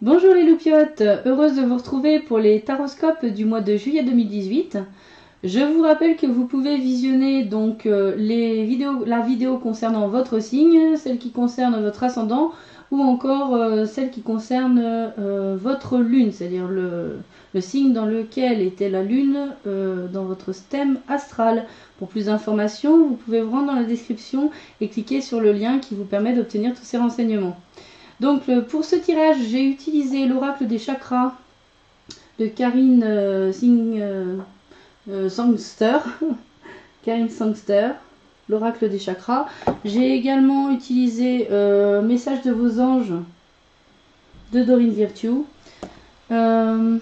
Bonjour les loupiotes, heureuse de vous retrouver pour les taroscopes du mois de juillet 2018. Je vous rappelle que vous pouvez visionner donc la vidéo concernant votre signe, celle qui concerne votre ascendant ou encore celle qui concerne votre lune, c'est-à-dire le signe dans lequel était la lune dans votre système astral. Pour plus d'informations, vous pouvez vous rendre dans la description et cliquer sur le lien qui vous permet d'obtenir tous ces renseignements. Donc pour ce tirage, j'ai utilisé l'oracle des chakras de Karine Sangster. Karine Sangster, l'oracle des chakras. J'ai également utilisé Message de vos anges de Dorine Virtue. Un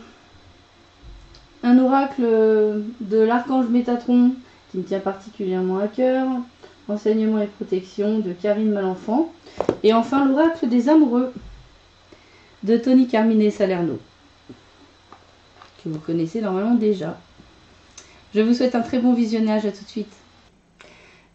oracle de l'archange Métatron qui me tient particulièrement à cœur. Enseignement et protection de Karine Malenfant. Et enfin l'oracle des amoureux de Tony Carmine Salerno, que vous connaissez normalement déjà. Je vous souhaite un très bon visionnage, à tout de suite.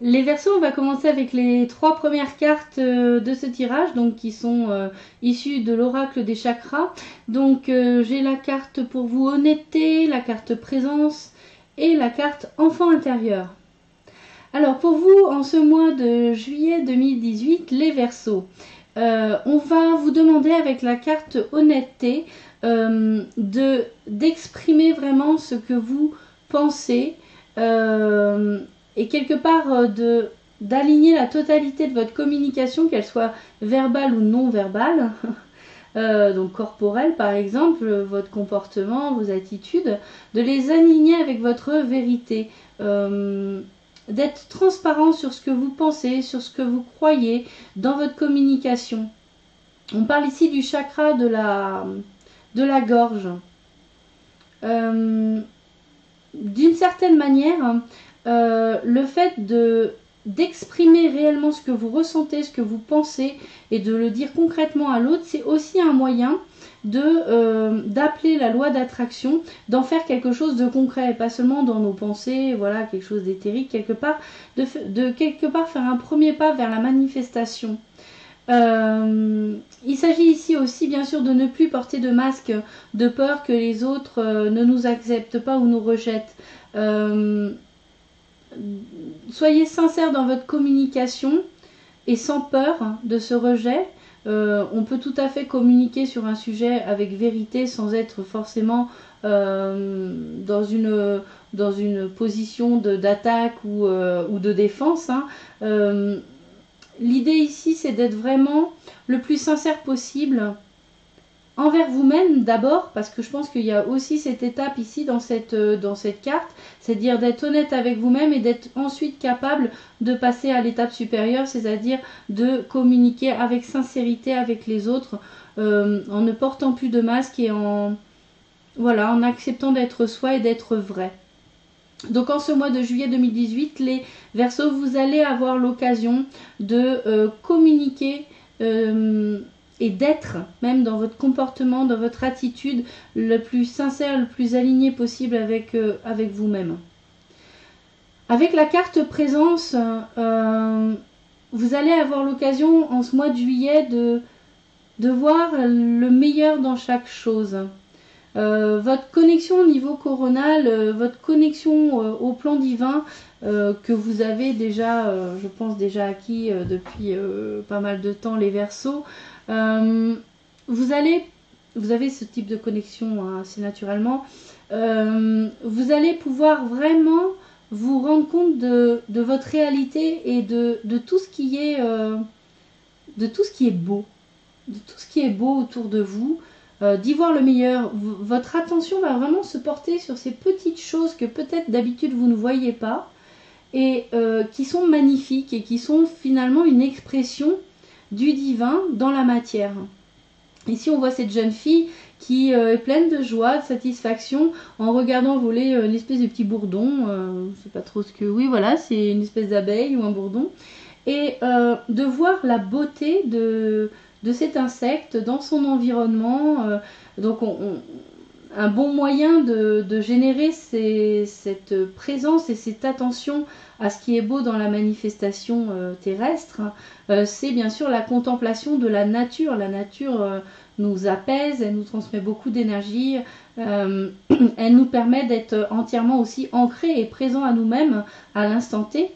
Les Verseaux, on va commencer avec les 3 premières cartes de ce tirage, donc qui sont issues de l'oracle des chakras. Donc j'ai la carte pour vous honnêteté, la carte présence et la carte enfant intérieur. Alors pour vous, en ce mois de juillet 2018, les Verseaux, on va vous demander avec la carte honnêteté d'exprimer vraiment ce que vous pensez et quelque part d'aligner la totalité de votre communication, qu'elle soit verbale ou non verbale, donc corporelle par exemple, votre comportement, vos attitudes, de les aligner avec votre vérité. D'être transparent sur ce que vous pensez, sur ce que vous croyez dans votre communication. On parle ici du chakra de la gorge. D'une certaine manière, le fait d'exprimer réellement ce que vous ressentez, ce que vous pensez et de le dire concrètement à l'autre, c'est aussi un moyen d'appeler la loi d'attraction, d'en faire quelque chose de concret, pas seulement dans nos pensées, voilà, quelque chose d'éthérique, quelque part, de quelque part faire un premier pas vers la manifestation. Il s'agit ici aussi bien sûr de ne plus porter de masque de peur que les autres ne nous acceptent pas ou nous rejettent. Soyez sincère dans votre communication et sans peur de ce rejet. On peut tout à fait communiquer sur un sujet avec vérité sans être forcément dans une position d'attaque ou de défense. L'idée ici, c'est d'être vraiment le plus sincère possible envers vous-même d'abord, parce que je pense qu'il y a aussi cette étape ici dans cette carte, c'est-à-dire d'être honnête avec vous-même et d'être ensuite capable de passer à l'étape supérieure, c'est-à-dire de communiquer avec sincérité avec les autres, en ne portant plus de masque et en acceptant d'être soi et d'être vrai. Donc en ce mois de juillet 2018, les Verseaux, vous allez avoir l'occasion de communiquer et d'être, même dans votre comportement, dans votre attitude, le plus sincère, le plus aligné possible avec vous-même. Avec la carte présence, vous allez avoir l'occasion en ce mois de juillet de voir le meilleur dans chaque chose. Votre connexion au niveau coronal, votre connexion au plan divin que vous avez déjà, je pense déjà acquis depuis pas mal de temps, les Verseaux. Vous avez ce type de connexion assez naturellement. Vous allez pouvoir vraiment vous rendre compte de votre réalité et de tout ce qui est beau, de tout ce qui est beau autour de vous. D'y voir le meilleur. Votre attention va vraiment se porter sur ces petites choses que peut-être d'habitude vous ne voyez pas et qui sont magnifiques et qui sont finalement une expression du divin dans la matière. Ici on voit cette jeune fille qui est pleine de joie, de satisfaction en regardant voler une espèce de petit bourdon, je ne sais pas trop ce que... Oui voilà, c'est une espèce d'abeille ou un bourdon. Et de voir la beauté de cet insecte dans son environnement. Donc un bon moyen de générer cette présence et cette attention à ce qui est beau dans la manifestation terrestre, c'est bien sûr la contemplation de la nature nous apaise, elle nous transmet beaucoup d'énergie, elle nous permet d'être entièrement aussi ancrés et présents à nous-mêmes à l'instant T.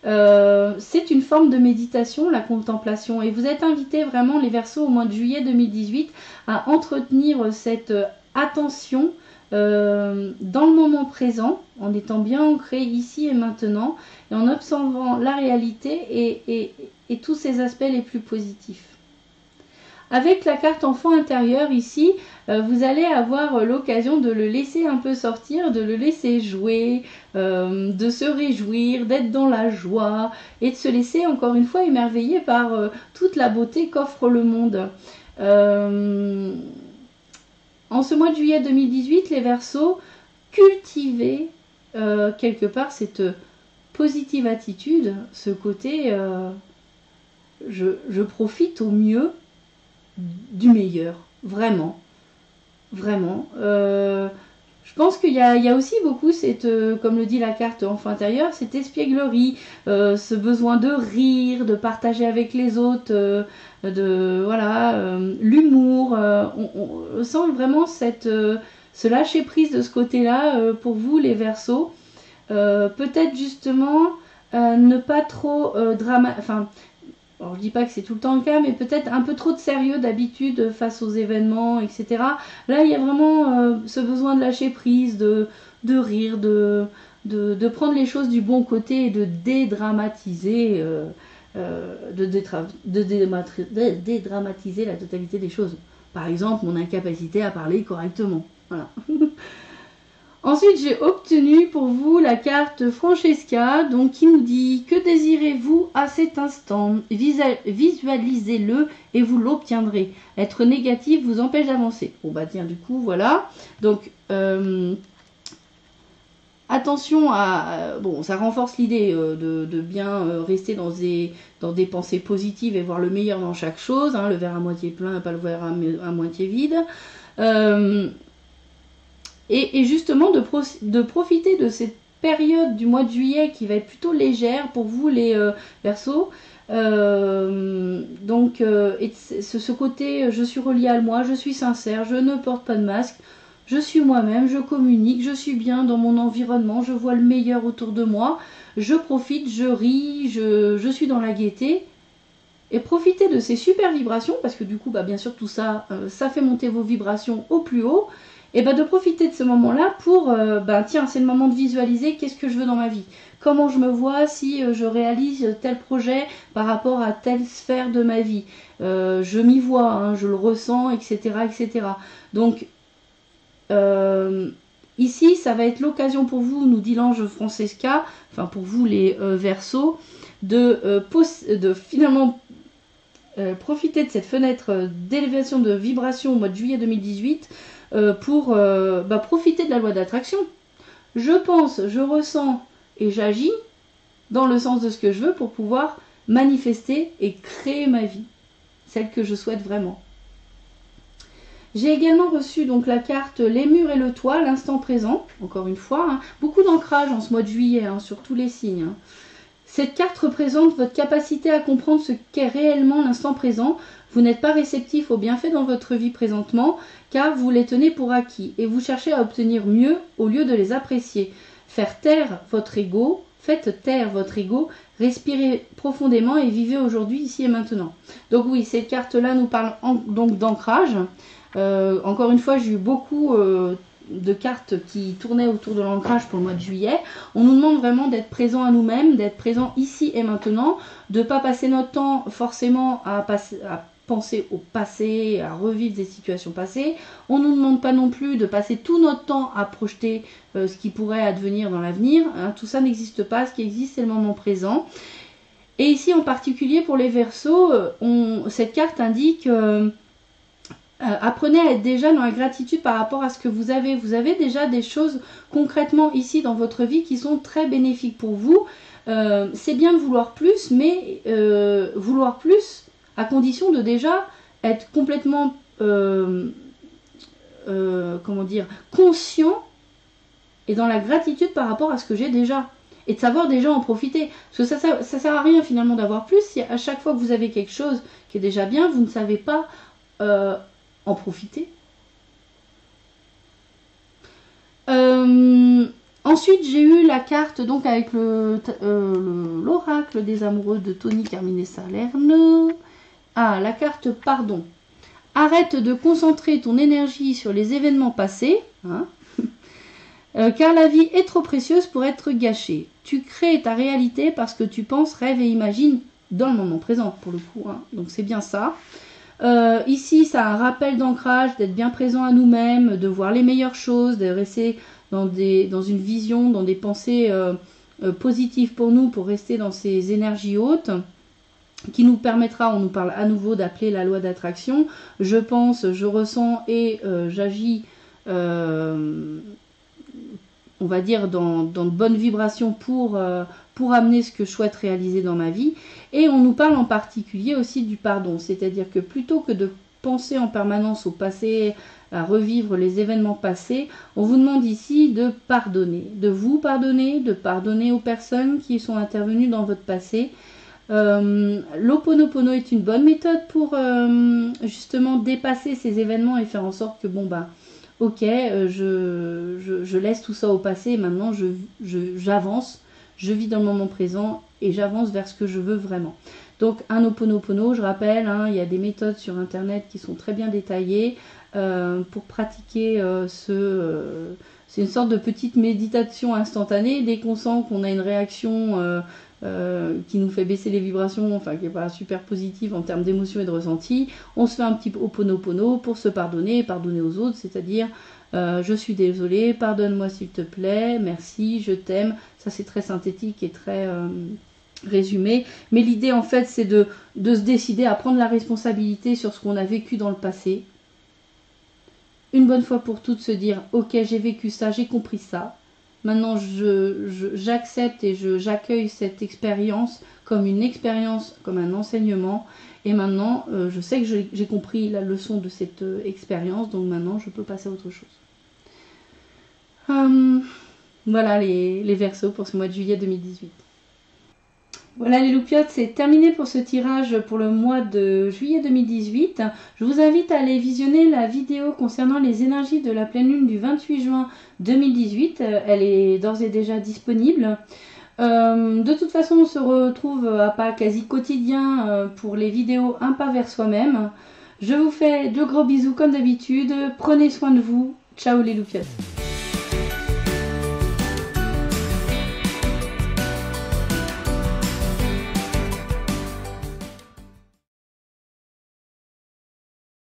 C'est une forme de méditation, la contemplation, et vous êtes invités vraiment, les Verseaux, au mois de juillet 2018, à entretenir cette attention dans le moment présent, en étant bien ancré ici et maintenant, et en observant la réalité et tous ses aspects les plus positifs. Avec la carte enfant intérieur ici, vous allez avoir l'occasion de le laisser un peu sortir, de le laisser jouer, de se réjouir, d'être dans la joie et de se laisser encore une fois émerveiller par toute la beauté qu'offre le monde. En ce mois de juillet 2018, les Verseaux, cultivez quelque part cette positive attitude, ce côté je profite au mieux du meilleur, vraiment, vraiment. Je pense qu'il y a aussi beaucoup cette, comme le dit la carte enfant intérieur, cette espièglerie, ce besoin de rire, de partager avec les autres, l'humour. On sent vraiment ce lâcher prise de ce côté-là pour vous les Verseaux. Peut-être justement ne pas trop alors je dis pas que c'est tout le temps le cas, mais peut-être un peu trop de sérieux d'habitude face aux événements, etc. Là, il y a vraiment ce besoin de lâcher prise, de rire, de prendre les choses du bon côté et de dédramatiser, dédramatiser la totalité des choses. Par exemple, mon incapacité à parler correctement. Voilà. Ensuite, j'ai obtenu pour vous la carte Francesca, donc qui nous dit: que désirez-vous à cet instant? Visualisez-le et vous l'obtiendrez. Être négatif vous empêche d'avancer. Bon bah tiens, du coup, voilà. Donc, attention à... bon, ça renforce l'idée de bien rester dans des pensées positives et voir le meilleur dans chaque chose. Hein, le verre à moitié plein, pas le verre à moitié vide. Et justement de profiter de cette période du mois de juillet qui va être plutôt légère pour vous les Verseaux. Donc ce côté je suis relié à moi, je suis sincère, je ne porte pas de masque, je suis moi-même, je communique, je suis bien dans mon environnement, je vois le meilleur autour de moi, je profite, je ris, je suis dans la gaieté. Et profitez de ces super vibrations, parce que du coup, bah, bien sûr, tout ça, ça fait monter vos vibrations au plus haut. Et bah, de profiter de ce moment-là pour, tiens, c'est le moment de visualiser qu'est-ce que je veux dans ma vie. Comment je me vois si je réalise tel projet par rapport à telle sphère de ma vie. Je m'y vois, hein, je le ressens, etc. etc. Donc, ici, ça va être l'occasion pour vous, nous dit l'ange Francesca, enfin pour vous les Verseaux, de finalement profiter de cette fenêtre d'élévation de vibration au mois de juillet 2018 pour profiter de la loi d'attraction. Je pense, je ressens et j'agis dans le sens de ce que je veux pour pouvoir manifester et créer ma vie, celle que je souhaite vraiment. J'ai également reçu donc la carte Les murs et le toit, l'instant présent, encore une fois, hein, beaucoup d'ancrage en ce mois de juillet hein, sur tous les signes. Hein. Cette carte représente votre capacité à comprendre ce qu'est réellement l'instant présent. Vous n'êtes pas réceptif aux bienfaits dans votre vie présentement, car vous les tenez pour acquis et vous cherchez à obtenir mieux au lieu de les apprécier. Faites taire votre ego, respirez profondément et vivez aujourd'hui, ici et maintenant. Donc oui, cette carte-là nous parle donc d'ancrage. Encore une fois, j'ai eu beaucoup de cartes qui tournaient autour de l'ancrage pour le mois de juillet. On nous demande vraiment d'être présent à nous-mêmes, d'être présent ici et maintenant, de ne pas passer notre temps forcément à penser au passé, à revivre des situations passées. On ne nous demande pas non plus de passer tout notre temps à projeter ce qui pourrait advenir dans l'avenir. Hein, tout ça n'existe pas. Ce qui existe, c'est le moment présent. Et ici, en particulier pour les Verseaux, cette carte indique... apprenez à être déjà dans la gratitude par rapport à ce que vous avez. Vous avez déjà des choses concrètement ici dans votre vie qui sont très bénéfiques pour vous. C'est bien de vouloir plus, mais vouloir plus à condition de déjà être complètement conscient et dans la gratitude par rapport à ce que j'ai déjà. Et de savoir déjà en profiter. Parce que ça sert à rien finalement d'avoir plus si à chaque fois que vous avez quelque chose qui est déjà bien, vous ne savez pas en profiter. Ensuite, j'ai eu la carte donc avec l'oracle des amoureux de Tony Carmine Salerno. Ah, la carte pardon. Arrête de concentrer ton énergie sur les événements passés, hein, car la vie est trop précieuse pour être gâchée. Tu crées ta réalité parce que tu penses, rêves et imagines dans le moment présent, pour le coup. Hein. Donc c'est bien ça. Ici, ça a un rappel d'ancrage, d'être bien présent à nous-mêmes, de voir les meilleures choses, de rester dans une vision, dans des pensées positives pour nous, pour rester dans ces énergies hautes, qui nous permettra, on nous parle à nouveau d'appeler la loi d'attraction. Je pense, je ressens et j'agis, on va dire, dans de bonnes vibrations pour amener ce que je souhaite réaliser dans ma vie. Et on nous parle en particulier aussi du pardon, c'est-à-dire que plutôt que de penser en permanence au passé, à revivre les événements passés, on vous demande ici de pardonner, de vous pardonner, de pardonner aux personnes qui sont intervenues dans votre passé. L'Ho'oponopono est une bonne méthode pour justement dépasser ces événements et faire en sorte que bon bah ok, je laisse tout ça au passé et maintenant j'avance, je vis dans le moment présent et j'avance vers ce que je veux vraiment. Donc un Ho'oponopono, je rappelle, hein, il y a des méthodes sur internet qui sont très bien détaillées pour pratiquer c'est une sorte de petite méditation instantanée. Dès qu'on sent qu'on a une réaction qui nous fait baisser les vibrations, enfin qui n'est pas super positive en termes d'émotion et de ressenti, on se fait un petit Ho'oponopono pour se pardonner et pardonner aux autres, c'est-à-dire je suis désolée, pardonne-moi s'il te plaît, merci, je t'aime. Ça c'est très synthétique et très résumé, mais l'idée en fait c'est de se décider à prendre la responsabilité sur ce qu'on a vécu dans le passé, une bonne fois pour toutes se dire ok, j'ai vécu ça, j'ai compris ça, maintenant j'accepte et j'accueille cette expérience comme une expérience, comme un enseignement, et maintenant je sais que j'ai compris la leçon de cette expérience, donc maintenant je peux passer à autre chose. Voilà les Verseaux pour ce mois de juillet 2018. Voilà les loupiotes, c'est terminé pour ce tirage pour le mois de juillet 2018. Je vous invite à aller visionner la vidéo concernant les énergies de la pleine lune du 28 juin 2018. Elle est d'ores et déjà disponible. De toute façon, on se retrouve à pas quasi quotidien pour les vidéos Un pas vers soi-même. Je vous fais de gros bisous comme d'habitude. Prenez soin de vous. Ciao les loupiotes.